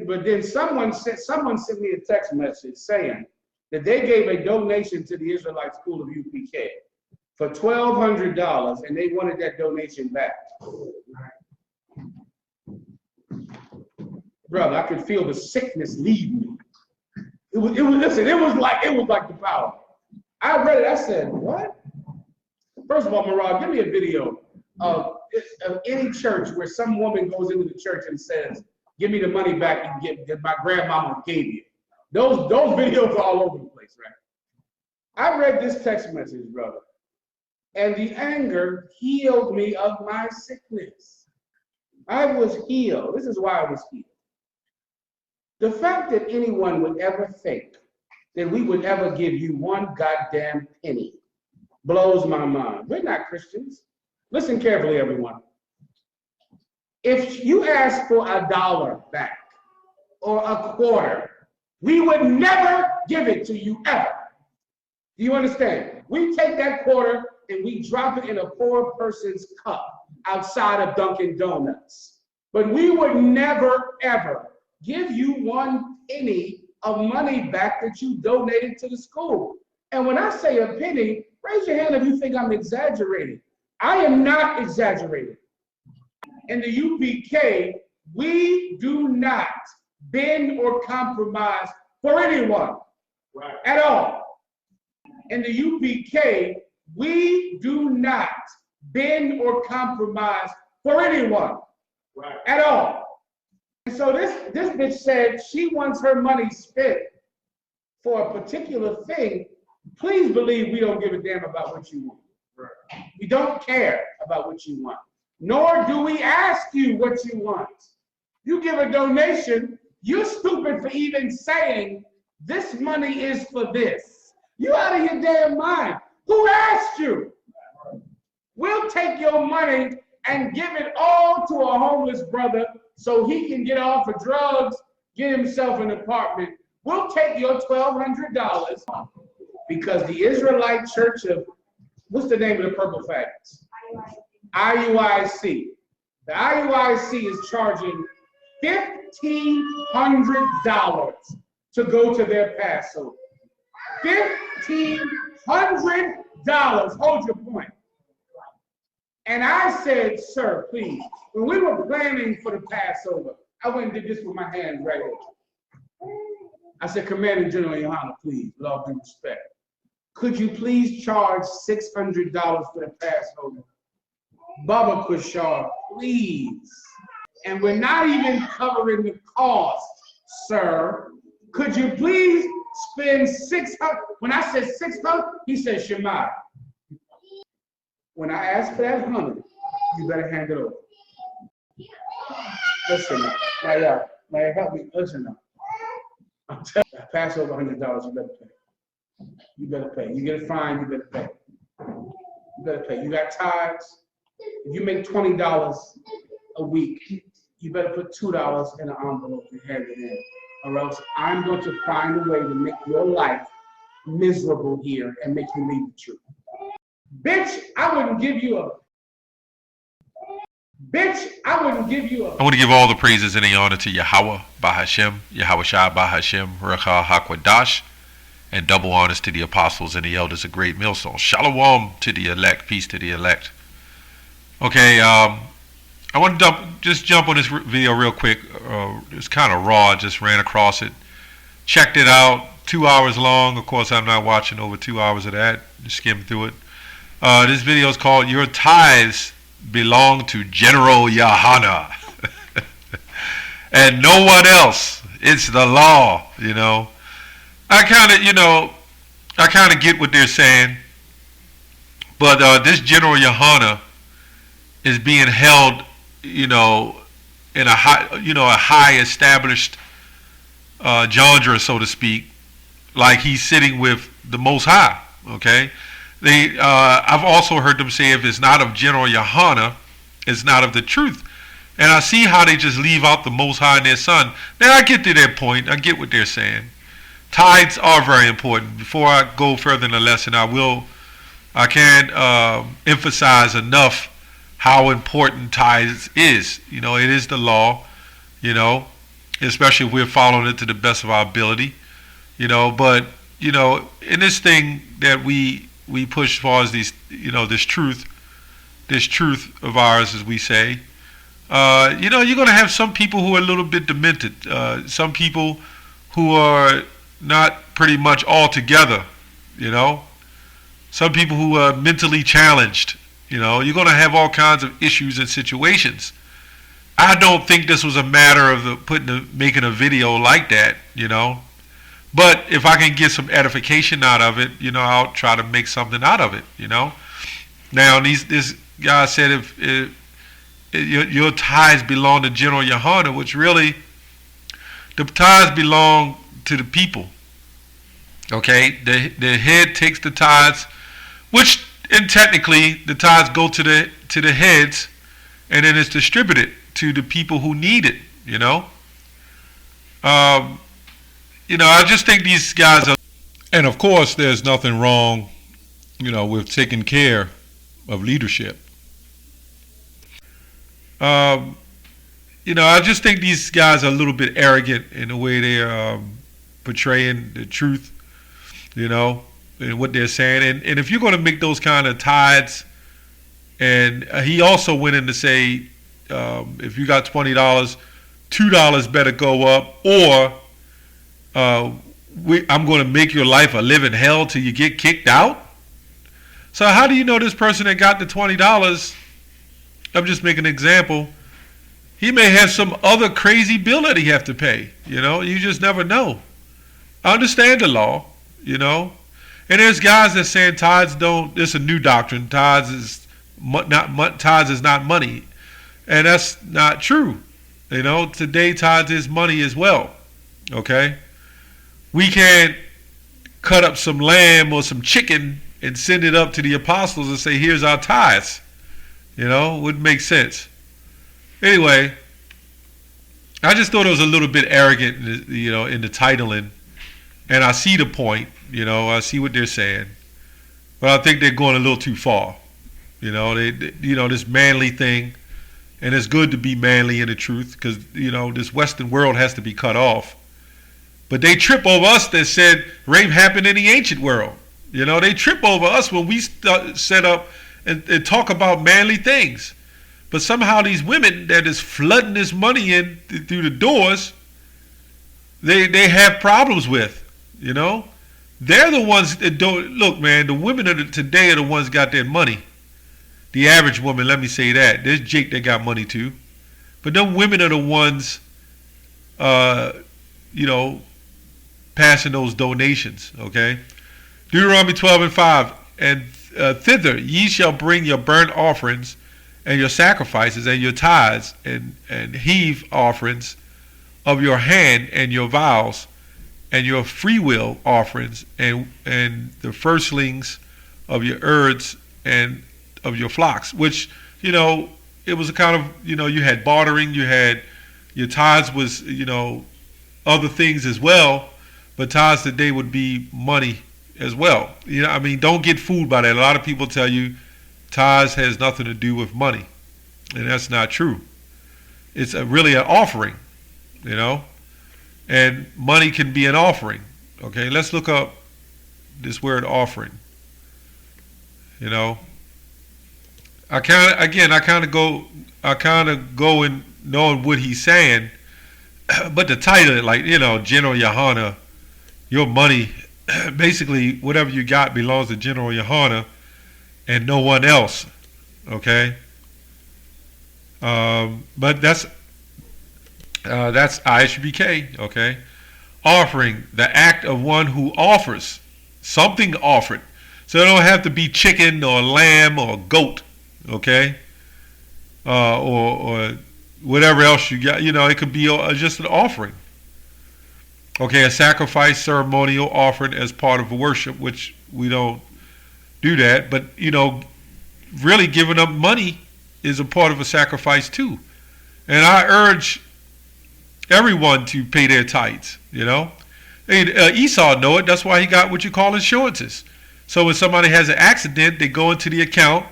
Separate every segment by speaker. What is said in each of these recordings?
Speaker 1: But then someone sent me a text message saying that they gave a donation to the Israelite School of UPK for $1,200, and they wanted that donation back. Brother, I could feel the sickness leave me. It was like the power. I read it, I said, what? First of all, Murad, give me a video of any church where some woman goes into the church and says, give me the money back that my grandmama gave you. Those videos are all over the place, right? I read this text message, brother, and the anger healed me of my sickness. I was healed. This is why I was healed. The fact that anyone would ever think that we would ever give you one goddamn penny blows my mind. We're not Christians. Listen carefully, everyone. If you ask for $1 back or a quarter, we would never give it to you ever. Do you understand? We take that quarter and we drop it in a poor person's cup outside of Dunkin' Donuts. But we would never, ever give you one penny of money back that you donated to the school. And when I say a penny, raise your hand if you think I'm exaggerating. I am not exaggerating. In the UPK, we do not bend or compromise for anyone, right, at all. In the UPK, we do not bend or compromise for anyone, right, at all. And so this bitch said she wants her money spent for a particular thing. Please believe we don't give a damn about what you want. Right. We don't care about what you want. Nor do we ask you what you want. You give a donation, you're stupid for even saying this money is for this. You out of your damn mind. Who asked you? We'll take your money and give it all to a homeless brother so he can get off of drugs, get himself an apartment. We'll take your $1,200 because the Israelite Church of, what's the name of the purple faggots? IUIC. The IUIC is charging $1,500 to go to their Passover. $1,500. Hold your point. And I said, sir, please, when we were planning for the Passover, I went and did this with my hands right here. I said, Commander General YAHANNA, please, with all due respect, could you please charge $600 for the Passover? Baba Kushar, please. And we're not even covering the cost, sir. Could you please spend $600? When I said $600, he said Shema. When I asked for that 100, you better hand it over. Listen, now, help me. Listen now. I'm telling you, pass over $100, you better pay. You better pay. You get a fine, you better pay. You better pay. You got tithes. If you make $20 a week, you better put $2 in an envelope and hand it in. Or else I'm going to find a way to make your life miserable here and make you leave the truth. Bitch, I wouldn't give you a. I
Speaker 2: want to give all the praises and the honor to Yahweh, Bahashem, Yahweh Shai, Bahashem, Rekha HaKwadash, and double honors to the apostles and the elders of Great Millstone. Shalom to the elect, peace to the elect. Okay, I want to just jump on this video real quick. It's kind of raw, just ran across it. Checked it out, 2 hours long. Of course, I'm not watching over 2 hours of that. Just skimmed through it. This video is called Your Tithes Belong to General YAHANNA. And no one else. It's the law, you know. I kind of get what they're saying. But this General YAHANNA is being held, in a high established genre, so to speak, like he's sitting with the Most High. Okay, I've also heard them say if it's not of General YAHANNA, it's not of the truth. And I see how they just leave out the Most High and their Son. Now I get to their point. I get what they're saying. Tithes are very important. Before I go further in the lesson, I can't emphasize enough how important tithes is. It is the law, especially if we're following it to the best of our ability, but in this thing that we push as far as these, this truth of ours, as we say, you're going to have some people who are a little bit demented, some people who are not pretty much all together, some people who are mentally challenged. You're going to have all kinds of issues and situations. I don't think this was a matter of making a video like that, But if I can get some edification out of it, I'll try to make something out of it, Now, this guy said if your tithes belong to General YAHANNA, which really, the tithes belong to the people. Okay, the head takes the tithes, and technically the tithes go to the heads, and then it's distributed to the people who need it. I just think these guys are, and of course, there's nothing wrong, with taking care of leadership. I just think these guys are a little bit arrogant in the way they're portraying the truth, and what they're saying. And if you're going to make those kind of tithes, and he also went in to say, if you got $20, $2 better go up, or I'm going to make your life a living hell till you get kicked out. So how do you know this person that got the $20? I'm just making an example. He may have some other crazy bill that he have to pay. You just never know. I understand the law, And there's guys that saying tithes don't. It's a new doctrine. Tithes is not money, and that's not true. Today tithes is money as well. Okay, we can't cut up some lamb or some chicken and send it up to the apostles and say, "Here's our tithes." Wouldn't make sense. Anyway, I just thought it was a little bit arrogant, in the titling, and I see the point. I see what they're saying, but I think they're going a little too far. This manly thing, and it's good to be manly in the truth, because this Western world has to be cut off. But they trip over us that said rape happened in the ancient world. They trip over us when we set up and talk about manly things. But somehow these women that is flooding this money in through the doors, they have problems with. They're the ones that don't look, man. The women of today are the ones that got their money. The average woman, let me say that. There's Jake that got money too, but them women are the ones, passing those donations. Okay, Deuteronomy 12:5, and thither ye shall bring your burnt offerings and your sacrifices and your tithes and heave offerings of your hand and your vows and your freewill offerings and the firstlings of your herds and of your flocks. Which it was a kind of you had bartering, you had your tithes was other things as well, but tithes today would be money as well. Don't get fooled by that. A lot of people tell you tithes has nothing to do with money, and that's not true. It's really an offering, and money can be an offering. Okay, let's look up this word offering. I kind of go in knowing what he's saying, but the title, like General YAHANNA, your money, basically whatever you got belongs to General YAHANNA and no one else. Okay, but that's ISBK. Okay, offering, the act of one who offers something offered. So it don't have to be chicken or lamb or goat. Okay, or whatever else you got. It could be just an offering. Okay, a sacrifice, ceremonial offering as part of worship, which we don't do that. But really giving up money is a part of a sacrifice too. And I urge everyone to pay their tithes. Esau know it. That's why he got what you call insurances. So when somebody has an accident, they go into the account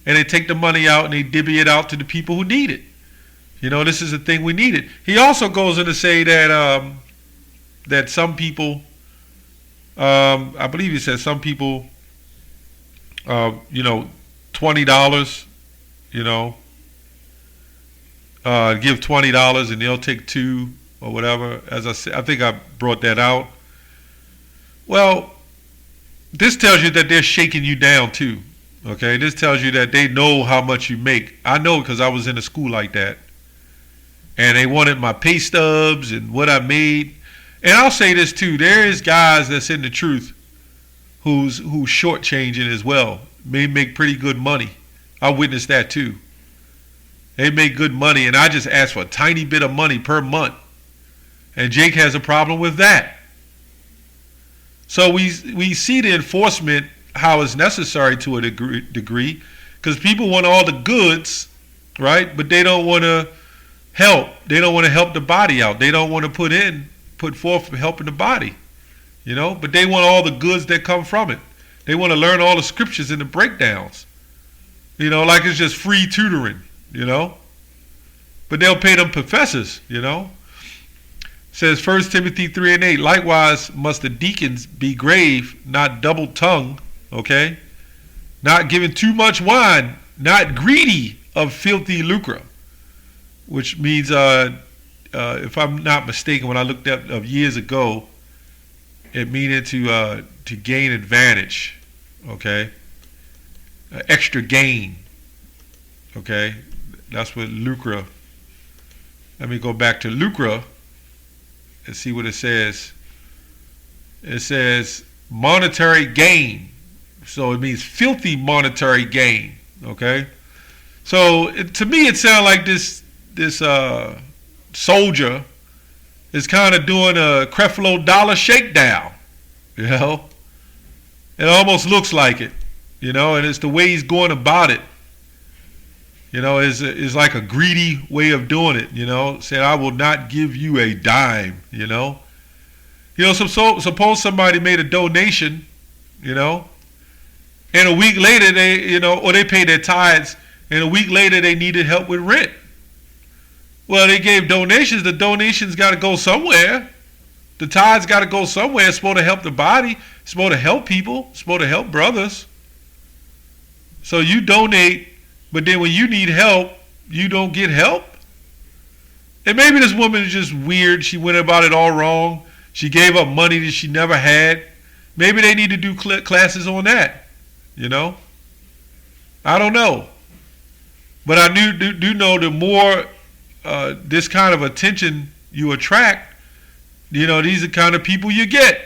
Speaker 2: and they take the money out and they divvy it out to the people who need it. This is the thing we needed. He also goes in to say that that some people, I believe he says some people, $20, give $20 and they'll take two or whatever. As I said, I think I brought that out. Well, this tells you that they're shaking you down too. Okay, this tells you that they know how much you make. I know because I was in a school like that, and they wanted my pay stubs and what I made. And I'll say this too: there is guys that's in the truth who's shortchanging as well. May make pretty good money. I witnessed that too. They make good money, and I just ask for a tiny bit of money per month. And Jake has a problem with that. So we see the enforcement, how it's necessary to a degree, because people want all the goods, right? But they don't want to help. They don't want to help the body out. They don't want to put forth for helping the body, But they want all the goods that come from it. They want to learn all the scriptures and the breakdowns, like it's just free tutoring, But they'll pay them professors, Says 1 Timothy 3:8, likewise must the deacons be grave, not double-tongued, okay? Not giving too much wine, not greedy of filthy lucre, which means, if I'm not mistaken, when I looked up years ago, it meaning to gain advantage, okay? Extra gain, okay? That's what lucre. Let me go back to lucre and see what it says. It says monetary gain. So it means filthy monetary gain. Okay? So to me it sounds like this soldier is kind of doing a Creflo Dollar shakedown. It almost looks like it. And it's the way he's going about it. Is like a greedy way of doing it, saying, I will not give you a dime, suppose somebody made a donation, and a week later or they paid their tithes, and a week later they needed help with rent. Well, they gave donations. The donations got to go somewhere. The tithes got to go somewhere. It's supposed to help the body. It's supposed to help people. It's supposed to help brothers. So you donate, but then when you need help, you don't get help? And maybe this woman is just weird. She went about it all wrong. She gave up money that she never had. Maybe they need to do classes on that. I don't know. But I do know the more this kind of attention you attract, these are the kind of people you get.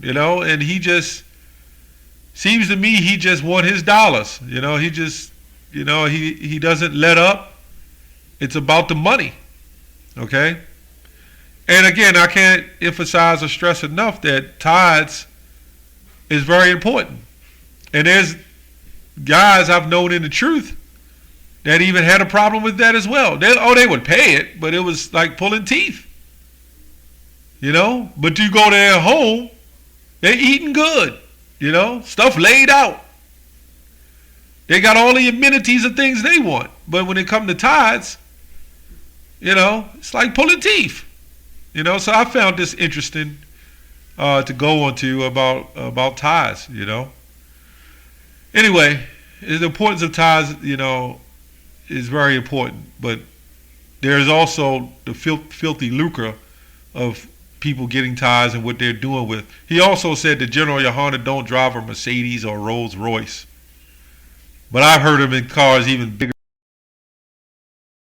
Speaker 2: And he just, seems to me he just want his dollars. He just, he doesn't let up. It's about the money. Okay? And again, I can't emphasize or stress enough that tithes is very important. And there's guys I've known in the truth that even had a problem with that as well. They would pay it, but it was like pulling teeth. But you go to their home, they're eating good. Stuff laid out. They got all the amenities and things they want. But when it comes to tithes, it's like pulling teeth. So I found this interesting to go on to about tithes, Anyway, the importance of tithes, is very important. But there's also the filthy lucre of people getting tithes and what they're doing with. He also said that General YAHANNA don't drive a Mercedes or Rolls Royce. But I've heard him in cars even bigger.